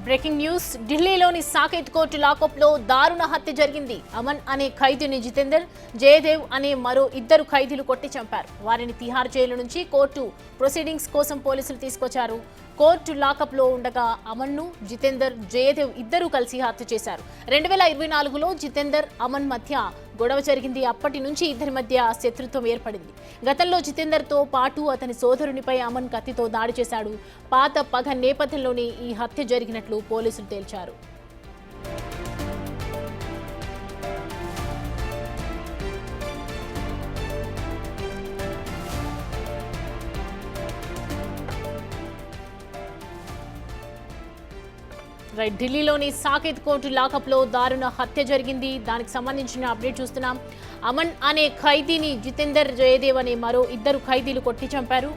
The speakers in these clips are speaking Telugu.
బ్రేకింగ్ న్యూస్ ఢిల్లీలోని సాకేత్ కోర్టు లాకప్లో దారుణ హత్య జరిగింది. అమన్ అనే ఖైదీని జితేందర్, జయదేవ్ అనే మరో ఇద్దరు ఖైదీలు కొట్టి చంపారు. వారిని తిహార్ జైలు నుంచి కోర్టు ప్రొసీడింగ్స్ కోసం పోలీసులు తీసుకొచ్చారు. కోర్టు లాకప్లో ఉండగా అమన్ను, జితేందర్, జయదేవ్ ఇద్దరూ కలిసి హత్య చేశారు. 2024లో జితేందర్, అమన్ మధ్య గొడవ జరిగింది. అప్పటి నుంచి ఇద్దరి మధ్య శత్రుత్వం ఏర్పడింది. గతంలో జితేందర్తో పాటు అతని సోదరునిపై అమన్ కత్తితో దాడి చేశాడు. పాత పగ నేపథ్యంలోనే ఈ హత్య జరిగినట్లు పోలీసులు తేల్చారు. ఢిల్లీలోని సాకేత్ కోర్టు లాకప్లో దారుణ హత్య జరిగింది. దానికి సంబంధించిన అప్డేట్ చూస్తున్నాం. అమన్ అనే ఖైదీని జితేందర్, జయదేవ్ అనే మరో ఇద్దరు ఖైదీలు కొట్టి చంపారు.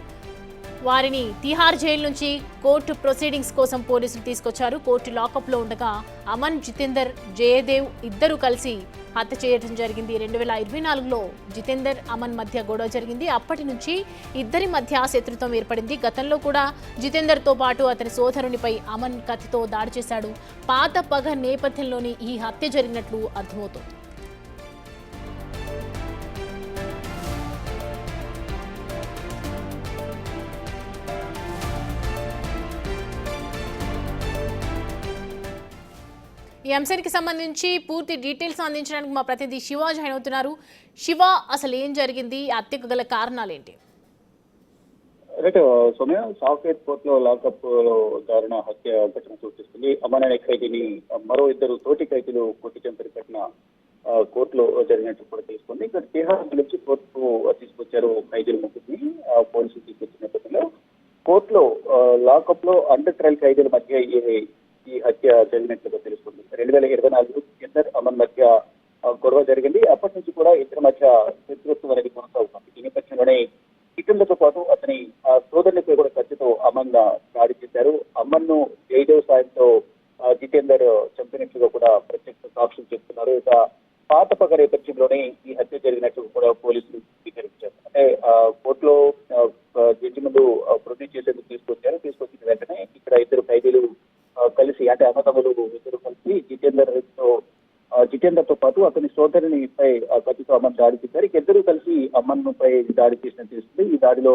వారిని తిహార్ జైలు నుంచి కోర్టు ప్రొసీడింగ్స్ కోసం పోలీసులు తీసుకొచ్చారు. కోర్టు లాకప్లో ఉండగా అమన్, జితేందర్, జయదేవ్ ఇద్దరు కలిసి హత్య చేయడం జరిగింది. 2024లో జితేందర్, అమన్ మధ్య గొడవ జరిగింది. అప్పటి నుంచి ఇద్దరి మధ్య శత్రుత్వం ఏర్పడింది. గతంలో కూడా జితేందర్తో పాటు అతని సోదరునిపై అమన్ కత్తితో దాడి చేశాడు. పాత పగ నేపథ్యంలోని ఈ హత్య జరిగినట్లు అర్థమవుతోంది. ఈ అంశానికి సంబంధించి పూర్తి డీటెయిల్స్ అందించడానికి మా ప్రతినిధి శివ జాయిన్ అవుతున్నారు. శివ, అసలు ఏం జరిగింది? హత్యకు గల కారణాలు ఏంటి? సౌమ్య, సాకేత్ కోర్టులో లాకప్ లో దారుణ హత్య ఘటన సూచిస్తుంది. అమన్ అనే ఖైదీని మరో ఇద్దరు తోటి ఖైదీలు కొట్టి చంపిన ఘటన కోర్టులో జరిగినట్టు కూడా తెలుస్తుంది. ఇక్కడ తిహార్ నుంచి కోర్టుకు తీసుకొచ్చారు ఖైదీల ముగ్గురిని. పోలీసులు తీసుకొచ్చిన నేపథ్యంలో కోర్టులో లాకప్ లో అండర్ ట్రయల్ ఖైదీల మధ్య ఈ హత్య జరిగినట్లుగా తెలుస్తుంది. 2024 జితేందర్, అమన్ మధ్య గొడవ జరిగింది. అప్పటి నుంచి కూడా ఇద్దరి మధ్య శత్రుత్వం అనేది కొనసాగుతుంది. ఈ నేపథ్యంలోనే జితేందర్తో పాటు అతని సోదరునిపై కూడా కత్తితో అమన్ దాడి చేశారు. అమన్ ను జయదేవ్ సాయంతో జితేందర్ చంపినట్లుగా కూడా ప్రత్యక్ష సాక్షులు చెప్తున్నారు. ఇక పాత పగ నేపథ్యంలోనే ఈ హత్య జరిగినట్లు కూడా పోలీసులు స్వీకరించారు. అంటే కోర్టులో జడ్జి ముందు ప్రొడ్యూస్ చేసేందుకు తీసుకొచ్చిన వెంటనే ఇక్కడ ఇద్దరు ఖైదీలు కలిసి, అంటే అన్నదమ్ములు ఇద్దరు కలిసి జితేందర్తో పాటు అతని సోదరునిపై కత్తితో అమన్ దాడి చేశారు. ఇద్దరు కలిసి అమన్ పై దాడి చేసినట్టు తెలుస్తుంది. ఈ దాడిలో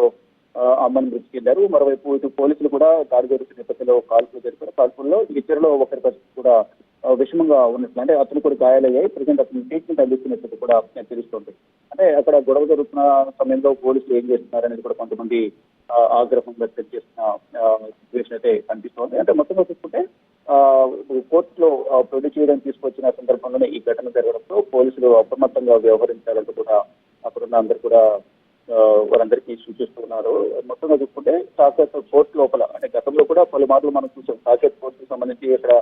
అమన్ మృతి చెందారు. మరోవైపు ఇటు పోలీసులు కూడా దాడి జరుగుతున్న నేపథ్యంలో కాల్పులు జరిపారు. కాల్పుల్లో ఇద్దరిలో ఒకరి పరిస్థితి కూడా విషమంగా ఉన్నట్లు, అంటే అతను కూడా గాయాలయ్యాయి. ప్రజెంట్ అతను ట్రీట్మెంట్ అందిస్తున్నట్టు కూడా తెలుస్తోంది. అంటే అక్కడ గొడవ జరుగుతున్న సమయంలో పోలీసులు ఏం చేస్తున్నారు అనేది కూడా కొంతమంది ఆగ్రహం వ్యక్తం చేస్తున్న సిచ్యువేషన్ అయితే కనిపిస్తోంది. అంటే మొత్తంగా చూసుకుంటే కోర్టులో ప్రొడ్యూస్ చేయడానికి తీసుకొచ్చిన సందర్భంలోనే ఈ ఘటన జరగడంతో పోలీసులు అప్రమత్తంగా వ్యవహరించాలంటూ కూడా అక్కడున్న అందరూ కూడా వారందరికీ సూచిస్తున్నారు. మొత్తంగా చూసుకుంటే సాకేత్ కోర్టు లోపల, అంటే గతంలో కూడా పలుమార్లు మనం చూసాం సాకేత్ కోర్టుకు సంబంధించి ఇక్కడ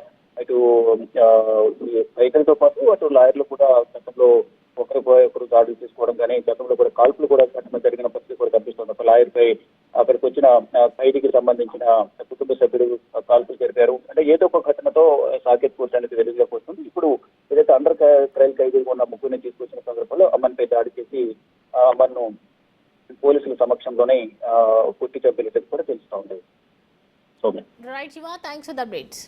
ఇటు రైతులతో పాటు అటు లాయర్లు కూడా గతంలో ఒకరు దాడులు చేసుకోవడం కానీ, గతంలో కూడా కాల్పులు కూడా ఘటన జరిగిన పరిస్థితి కూడా కనిపిస్తుంది. ఒక లాయర్ పై అక్కడికి వచ్చిన ఖైదీకి సంబంధించిన కుటుంబ సభ్యులు కాల్పులు జరిపారు. అంటే ఏదో ఒక ఘటనతో సాకేత్ కోర్టు అనేది వెలుగులోకి వస్తుంది. ఇప్పుడు ఏదైతే అండర్ ట్రయల్ ఖైదీగా ఉన్న ముగ్గురిని తీసుకొచ్చిన సందర్భంలో అమన్ పై దాడి చేసి అమన్ ను పోలీసుల సమక్షంలోనే కొట్టి చంపినట్టు కూడా తెలుస్తూ ఉంది. Right Shiva, thanks for the updates.